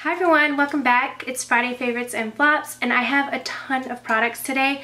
Hi everyone, welcome back. It's Friday Favorites and Flops, and I have a ton of products today.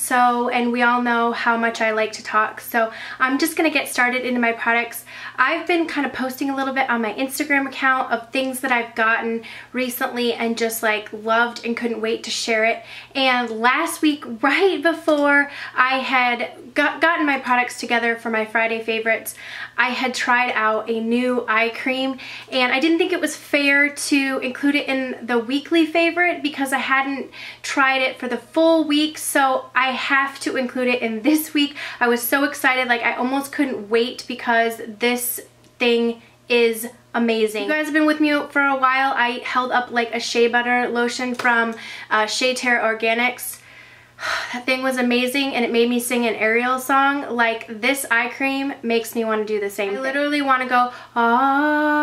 And we all know how much I like to talk, so I'm just gonna get started into my products. I've been kind of posting a little bit on my Instagram account of things that I've gotten recently and just like loved and couldn't wait to share it. And last week, right before I had gotten my products together for my Friday Favorites, I had tried out a new eye cream, and I didn't think it was fair to include it in the weekly favorite because I hadn't tried it for the full week, so I have to include it in this week. I was so excited, like I almost couldn't wait because this thing is amazing. You guys have been with me for a while. I held up like a shea butter lotion from Shea Terra Organics. That thing was amazing, and it made me sing an Ariel song. Like, this eye cream makes me want to do the same thing. I literally want to go, ah.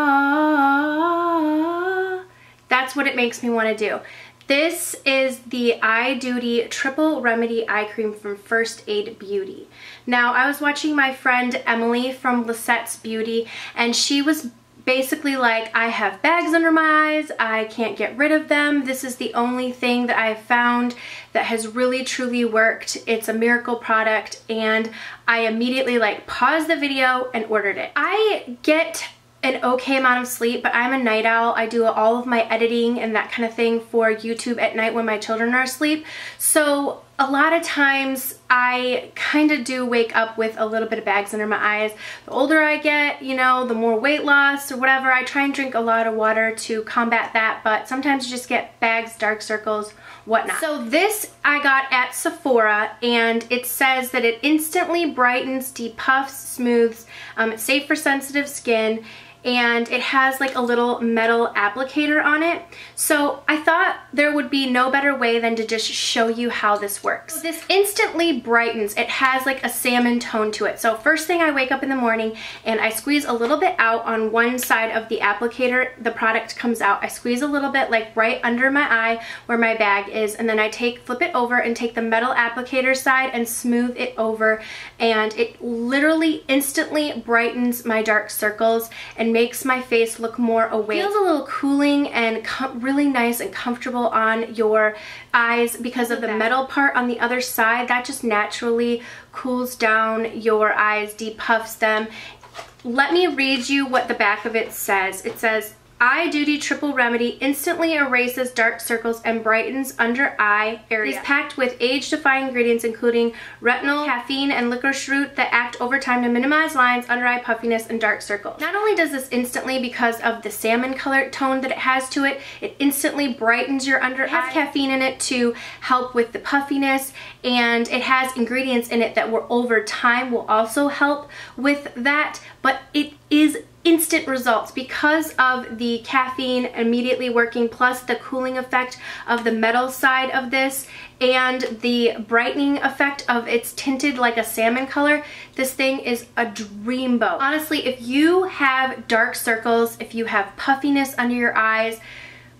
That's what it makes me want to do. This is the Eye Duty Triple Remedy Eye Cream from First Aid Beauty. Now, I was watching my friend Emily from Lisette's Beauty, and she was basically like, I have bags under my eyes, I can't get rid of them. This is the only thing that I've found that has really truly worked. It's a miracle product, and I immediately like paused the video and ordered it. I get an okay amount of sleep, but I'm a night owl. I do all of my editing and that kind of thing for YouTube at night when my children are asleep. So a lot of times I kind of do wake up with a little bit of bags under my eyes. The older I get, you know, the more weight loss or whatever. I try and drink a lot of water to combat that, but sometimes you just get bags, dark circles, whatnot. So this I got at Sephora, and it says that it instantly brightens, depuffs, smooths, it's safe for sensitive skin, and it has like a little metal applicator on it. So I thought there would be no better way than to just show you how this works. So this instantly brightens. It has like a salmon tone to it. So first thing, I wake up in the morning and I squeeze a little bit out on one side of the applicator. The product comes out. I squeeze a little bit like right under my eye where my bag is, and then I flip it over and take the metal applicator side and smooth it over, and it literally instantly brightens my dark circles and makes my face look more awake. It feels a little cooling and really nice and comfortable on your eyes because of the metal part on the other side. That just naturally cools down your eyes, depuffs them. Let me read you what the back of it says. It says, Eye Duty Triple Remedy instantly erases dark circles and brightens under eye area. It is packed with age-defying ingredients including retinol, caffeine, and licorice root that act over time to minimize lines, under eye puffiness, and dark circles. Not only does this instantly, because of the salmon colored tone that it has to it, it instantly brightens your under eye. It has caffeine in it to help with the puffiness, and it has ingredients in it that will over time will also help with that, but it is instant results because of the caffeine immediately working, plus the cooling effect of the metal side of this and the brightening effect of it's tinted like a salmon color. This thing is a dreamboat. Honestly, if you have dark circles, if you have puffiness under your eyes,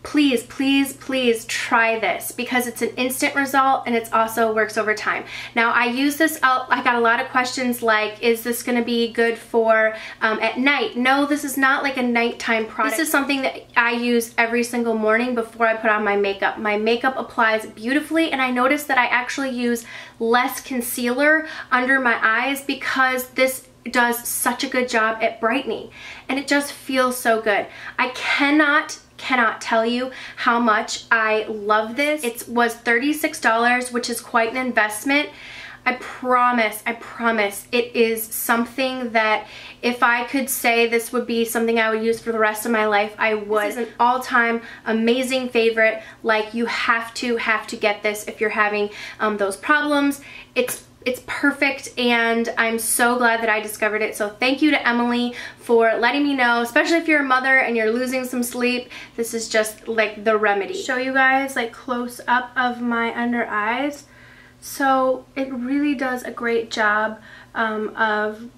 please, please, please try this because it's an instant result, and it also works over time. Now, I use this out. I got a lot of questions like, is this going to be good for at night? No, this is not like a nighttime product. This is something that I use every single morning before I put on my makeup. My makeup applies beautifully, and I noticed that I actually use less concealer under my eyes because this does such a good job at brightening, and it just feels so good. I cannot tell you how much I love this. It was $36, which is quite an investment. I promise, it is something that if I could say this would be something I would use for the rest of my life, I would. This is an all-time amazing favorite. Like, you have to get this if you're having those problems. It's perfect, and I'm so glad that I discovered it. So thank you to Emily for letting me know, especially if you're a mother and you're losing some sleep. This is just like the remedy. Show you guys like close up of my under eyes. So it really does a great job of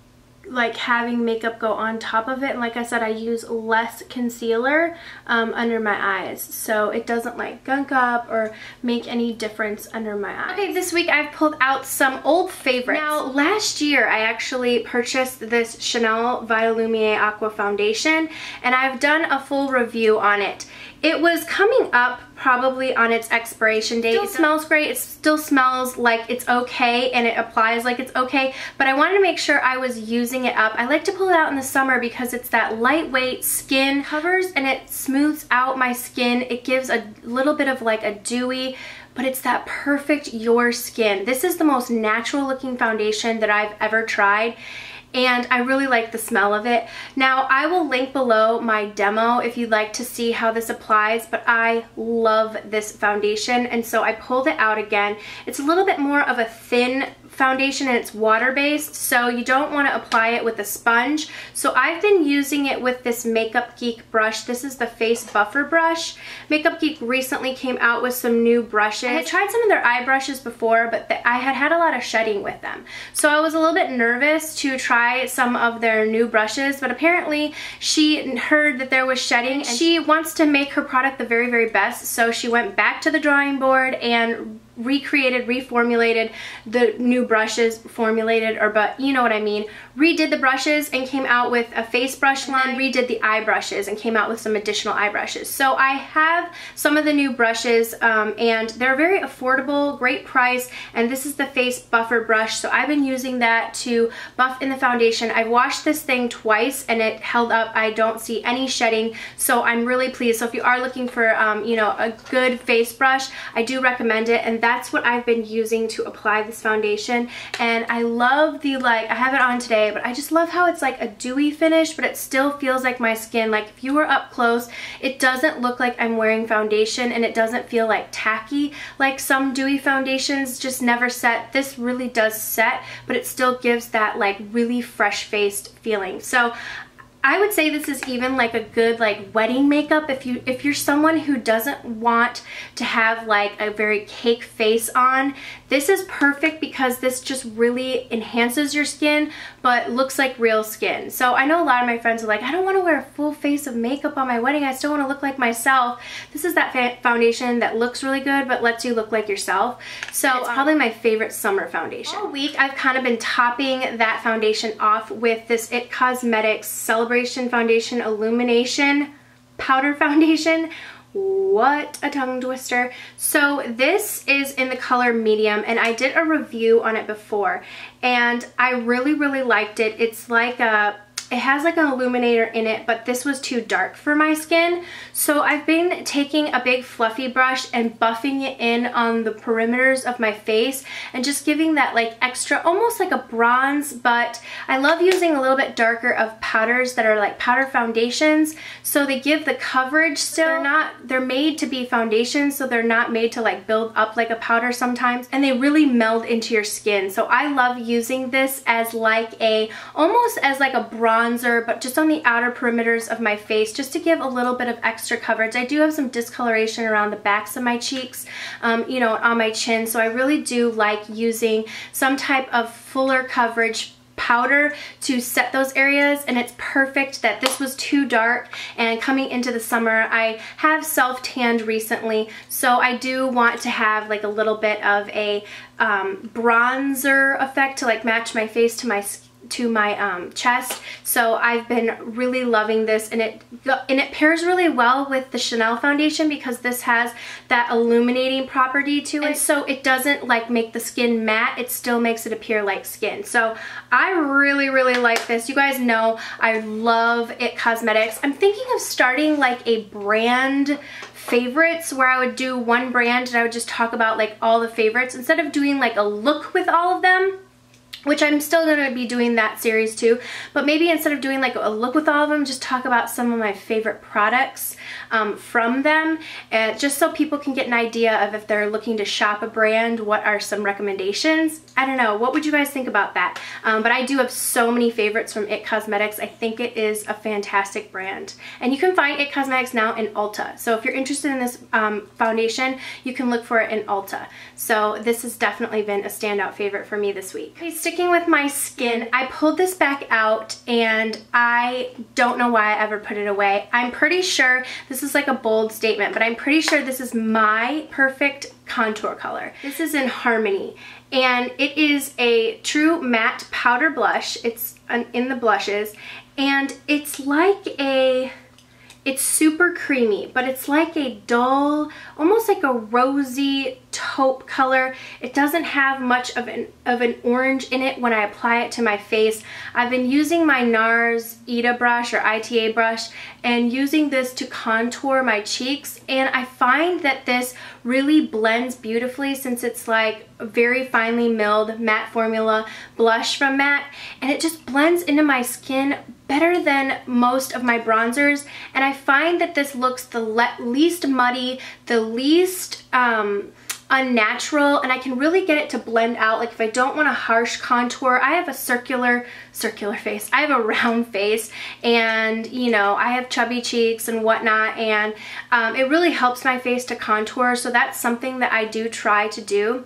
like having makeup go on top of it, and like I said, I use less concealer under my eyes, so it doesn't like gunk up or make any difference under my eyes. Okay, this week I've pulled out some old favorites. Now, last year I actually purchased this Chanel Vitalumiere Aqua foundation, and I've done a full review on it. It was coming up probably on its expiration date. It smells great, it still smells like it's okay, and it applies like it's okay, but I wanted to make sure I was using it up. I like to pull it out in the summer because it's that lightweight skin covers and it smooths out my skin. It gives a little bit of like a dewy, but it's that perfect your skin. This is the most natural looking foundation that I've ever tried, and I really like the smell of it. Now, I will link below my demo if you'd like to see how this applies, but I love this foundation, and so I pulled it out again. It's a little bit more of a thin foundation and it's water-based, so you don't want to apply it with a sponge. So I've been using it with this Makeup Geek brush. This is the Face Buffer brush. Makeup Geek recently came out with some new brushes. I had tried some of their eye brushes before, but I had a lot of shedding with them. So I was a little bit nervous to try some of their new brushes, but apparently she heard that there was shedding and she wants to make her product the very, very best. So she went back to the drawing board and reformulated the new brushes, but you know what I mean, redid the brushes and came out with a face brush line, redid the eye brushes and came out with some additional eye brushes. So I have some of the new brushes and they're very affordable, great price, and this is the Face Buffer brush, so I've been using that to buff in the foundation. I've washed this thing twice and it held up. I don't see any shedding, so I'm really pleased. So if you are looking for you know, a good face brush, I do recommend it, and that's what I've been using to apply this foundation. And I love the, like, I have it on today, but I just love how it's like a dewy finish, but it still feels like my skin. Like if you were up close, it doesn't look like I'm wearing foundation, and it doesn't feel like tacky like some dewy foundations just never set. This really does set, but it still gives that like really fresh-faced feeling. So I would say this is even like a good like wedding makeup if you're someone who doesn't want to have like a very cake face on. This is perfect because this just really enhances your skin but looks like real skin. So I know a lot of my friends are like, I don't want to wear a full face of makeup on my wedding, I still want to look like myself. This is that foundation that looks really good but lets you look like yourself. So it's probably my favorite summer foundation. All week I've kind of been topping that foundation off with this IT Cosmetics Celebration Foundation Illumination Powder Foundation. What a tongue twister. So this is in the color medium, and I did a review on it before and I really, really liked it. It's like it has like an illuminator in it, but this was too dark for my skin. So I've been taking a big fluffy brush and buffing it in on the perimeters of my face and just giving that like extra, almost like a bronze, but I love using a little bit darker of powders that are like powder foundations. So they give the coverage still. They're made to be foundations, so they're not made to like build up like a powder sometimes, and they really meld into your skin. So I love using this as like almost as like a bronzer, but just on the outer perimeters of my face, just to give a little bit of extra coverage. I do have some discoloration around the backs of my cheeks, you know, on my chin, so I really do like using some type of fuller coverage powder to set those areas, and it's perfect that this was too dark. And coming into the summer, I have self-tanned recently, so I do want to have like a little bit of a bronzer effect to like match my face to my chest. So I've been really loving this, and it pairs really well with the Chanel foundation because this has that illuminating property to it, so it doesn't like make the skin matte, it still makes it appear like skin. So I really, really like this. You guys know I love IT Cosmetics. I'm thinking of starting like a brand favorites where I would do one brand and I would just talk about like all the favorites instead of doing like a look with all of them, which I'm still going to be doing that series too, but maybe instead of doing like a look with all of them, just talk about some of my favorite products from them, just so people can get an idea of if they're looking to shop a brand, what are some recommendations. I don't know, what would you guys think about that? But I do have so many favorites from IT Cosmetics. I think it is a fantastic brand. And you can find IT Cosmetics now in Ulta. So if you're interested in this foundation, you can look for it in Ulta. So this has definitely been a standout favorite for me this week. Okay, stick sticking with my skin, I pulled this back out and I don't know why I ever put it away. I'm pretty sure, this is like a bold statement, but I'm pretty sure this is my perfect contour color. This is in Harmony, and it is a true matte powder blush. It's in the blushes, and it's like it's super creamy, but it's like a dull, almost like a rosy taupe color. It doesn't have much of an orange in it when I apply it to my face. I've been using my NARS ITA brush or ITA brush and using this to contour my cheeks, and I find that this really blends beautifully since it's like a very finely milled matte formula blush from MAC, and it just blends into my skin better than most of my bronzers. And I find that this looks the least muddy, the least unnatural, and I can really get it to blend out. Like if I don't want a harsh contour, I have a circular face. I have a round face, and you know, I have chubby cheeks and whatnot, and it really helps my face to contour, so that's something that I do try to do.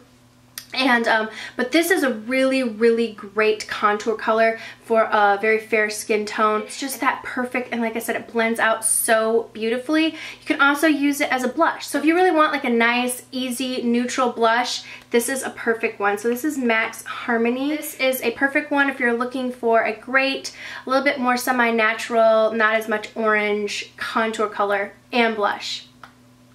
And but this is a really great contour color for a very fair skin tone. It's just that perfect, and like I said, it blends out so beautifully. You can also use it as a blush. So if you really want like a nice, easy, neutral blush, this is a perfect one. So this is MAC's Harmony. This is a perfect one if you're looking for a great, a little bit more semi-natural, not as much orange contour color and blush.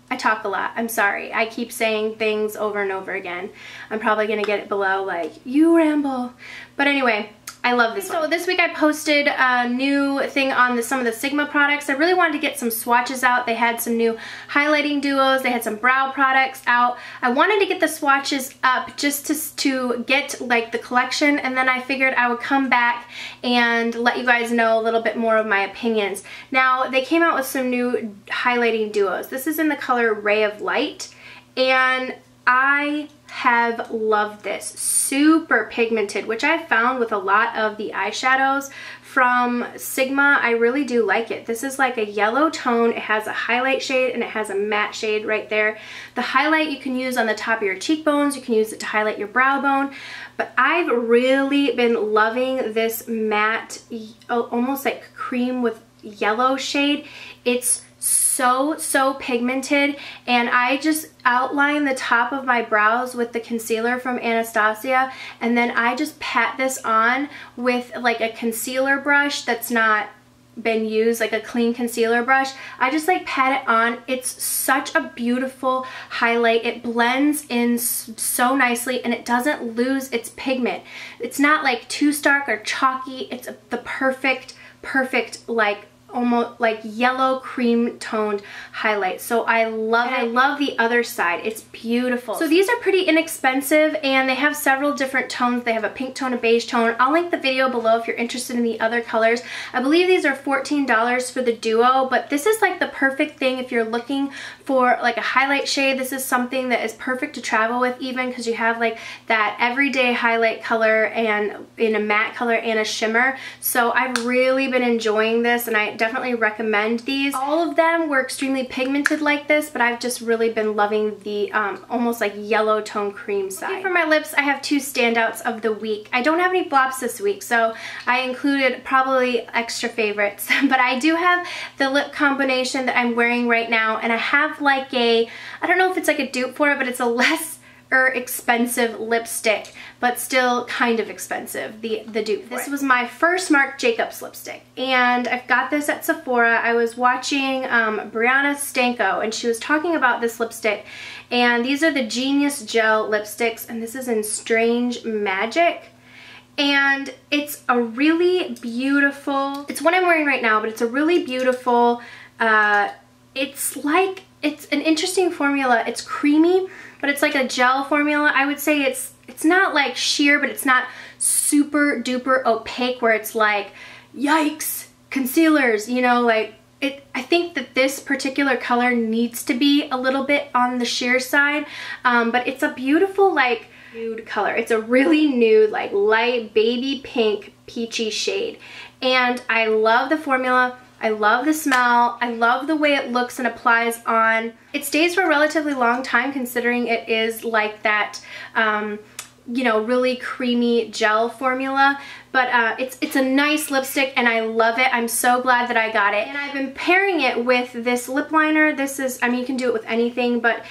I talk a lot. I'm sorry. I keep saying things over and over again. I'm probably going to get it below like, you ramble. But anyway, I love this one. So this week I posted a new thing on some of the Sigma products. I really wanted to get some swatches out. They had some new highlighting duos. They had some brow products out. I wanted to get the swatches up just to get like the collection, and then I figured I would come back and let you guys know a little bit more of my opinions. Now, they came out with some new highlighting duos. This is in the color Ray of Light, and I have loved this. Super pigmented, which I found with a lot of the eyeshadows from Sigma. I really do like it. This is like a yellow tone. It has a highlight shade and it has a matte shade right there. The highlight you can use on the top of your cheekbones. You can use it to highlight your brow bone. But I've really been loving this matte, almost like cream with yellow shade. It's so pigmented, and I just outline the top of my brows with the concealer from Anastasia, and then I just pat this on with like a concealer brush that's not been used, like a clean concealer brush. I just like pat it on. It's such a beautiful highlight. It blends in so nicely, and it doesn't lose its pigment. It's not like too stark or chalky. It's the perfect like almost like yellow cream toned highlight. So I love it. I love the other side. It's beautiful. So these are pretty inexpensive, and they have several different tones. They have a pink tone, a beige tone. I'll link the video below if you're interested in the other colors. I believe these are $14 for the duo, but this is like the perfect thing if you're looking for like a highlight shade. This is something that is perfect to travel with, even because you have like that everyday highlight color and in a matte color and a shimmer. So I've really been enjoying this, and I definitely recommend these. All of them were extremely pigmented like this, but I've just really been loving the almost like yellow tone cream side. Okay, for my lips, I have two standouts of the week. I don't have any flops this week, so I included probably extra favorites, but I do have the lip combination that I'm wearing right now, and I have like a, I don't know if it's like a dupe for it, but it's a less expensive lipstick, but still kind of expensive, the dupe. This was my first Marc Jacobs lipstick, and I've got this at Sephora. I was watching Brianna Stanko, and she was talking about this lipstick, and these are the Genius Gel lipsticks, and this is in Strange Magic. And it's a really beautiful, it's what I'm wearing right now, but it's a really beautiful, it's an interesting formula. It's creamy, but it's like a gel formula. I would say it's not like sheer, but it's not super duper opaque where it's like, yikes, concealers, you know, like I think that this particular color needs to be a little bit on the sheer side, but it's a beautiful like nude color. It's a really nude, like light baby pink peachy shade, and I love the formula. I love the smell. I love the way it looks and applies on. It stays for a relatively long time considering it is like that you know, really creamy gel formula, but it's a nice lipstick and I love it. I'm so glad that I got it. And I've been pairing it with this lip liner. This is, I mean, you can do it with anything, but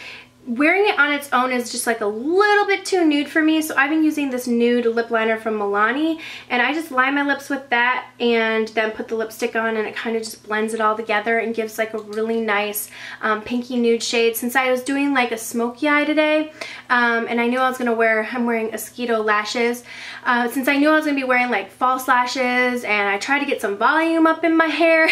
wearing it on its own is just like a little bit too nude for me, so I've been using this nude lip liner from Milani, and I just line my lips with that and then put the lipstick on, and it kind of just blends it all together and gives like a really nice pinky nude shade. Since I was doing like a smoky eye today, and I knew I was going to wear, I'm wearing ESQIDO lashes, since I knew I was going to be wearing like false lashes and I tried to get some volume up in my hair,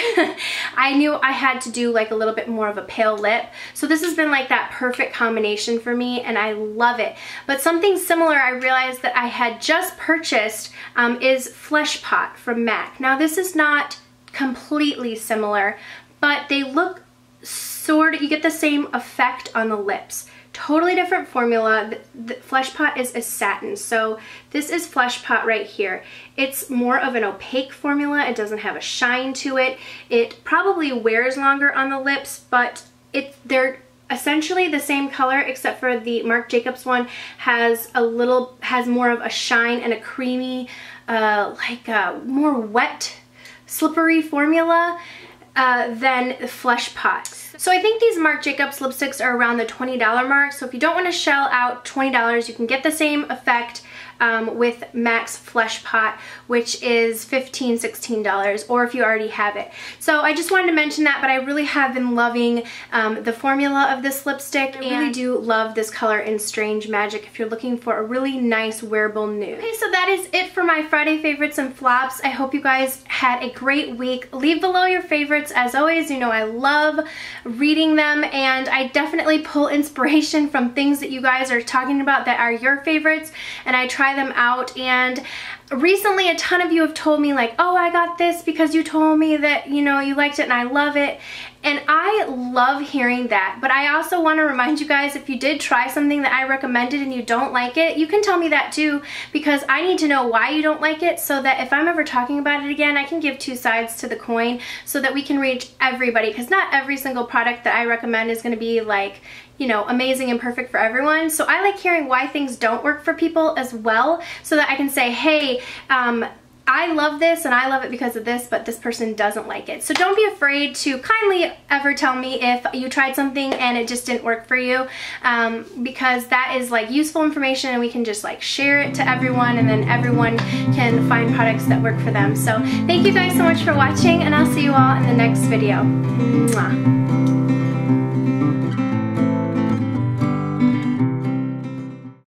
I knew I had to do like a little bit more of a pale lip, so this has been like that perfect combination for me and I love it. But something similar I realized that I had just purchased is Flesh Pot from MAC. Now this is not completely similar, but they look sort of, you get the same effect on the lips. Totally different formula. The Flesh Pot is a satin, so this is Flesh Pot right here. It's more of an opaque formula. It doesn't have a shine to it. It probably wears longer on the lips, but they're essentially the same color, except for the Marc Jacobs one has more of a shine and a creamy, like a more wet, slippery formula than the Flesh Pot. So I think these Marc Jacobs lipsticks are around the $20 mark, so if you don't want to shell out $20, you can get the same effect with MAC's Flesh Pot, which is $15, $16, or if you already have it. So I just wanted to mention that, but I really have been loving the formula of this lipstick. I really do love this color in Strange Magic if you're looking for a really nice wearable nude. Okay, so that is it for my Friday favorites and flops. I hope you guys had a great week. Leave below your favorites. As always, you know I love reading them, and I definitely pull inspiration from things that you guys are talking about that are your favorites, and I try them out. And recently a ton of you have told me like, oh, I got this because you told me that, you know, you liked it and I love it. And I love hearing that, but I also want to remind you guys, if you did try something that I recommended and you don't like it, you can tell me that too, because I need to know why you don't like it, so that if I'm ever talking about it again, I can give two sides to the coin so that we can reach everybody, because not every single product that I recommend is going to be like, you know, amazing and perfect for everyone. So I like hearing why things don't work for people as well, so that I can say, hey, I love this and I love it because of this, but this person doesn't like it. So don't be afraid to kindly ever tell me if you tried something and it just didn't work for you, because that is like useful information and we can just like share it to everyone, and then everyone can find products that work for them. So thank you guys so much for watching, and I'll see you all in the next video. Mwah.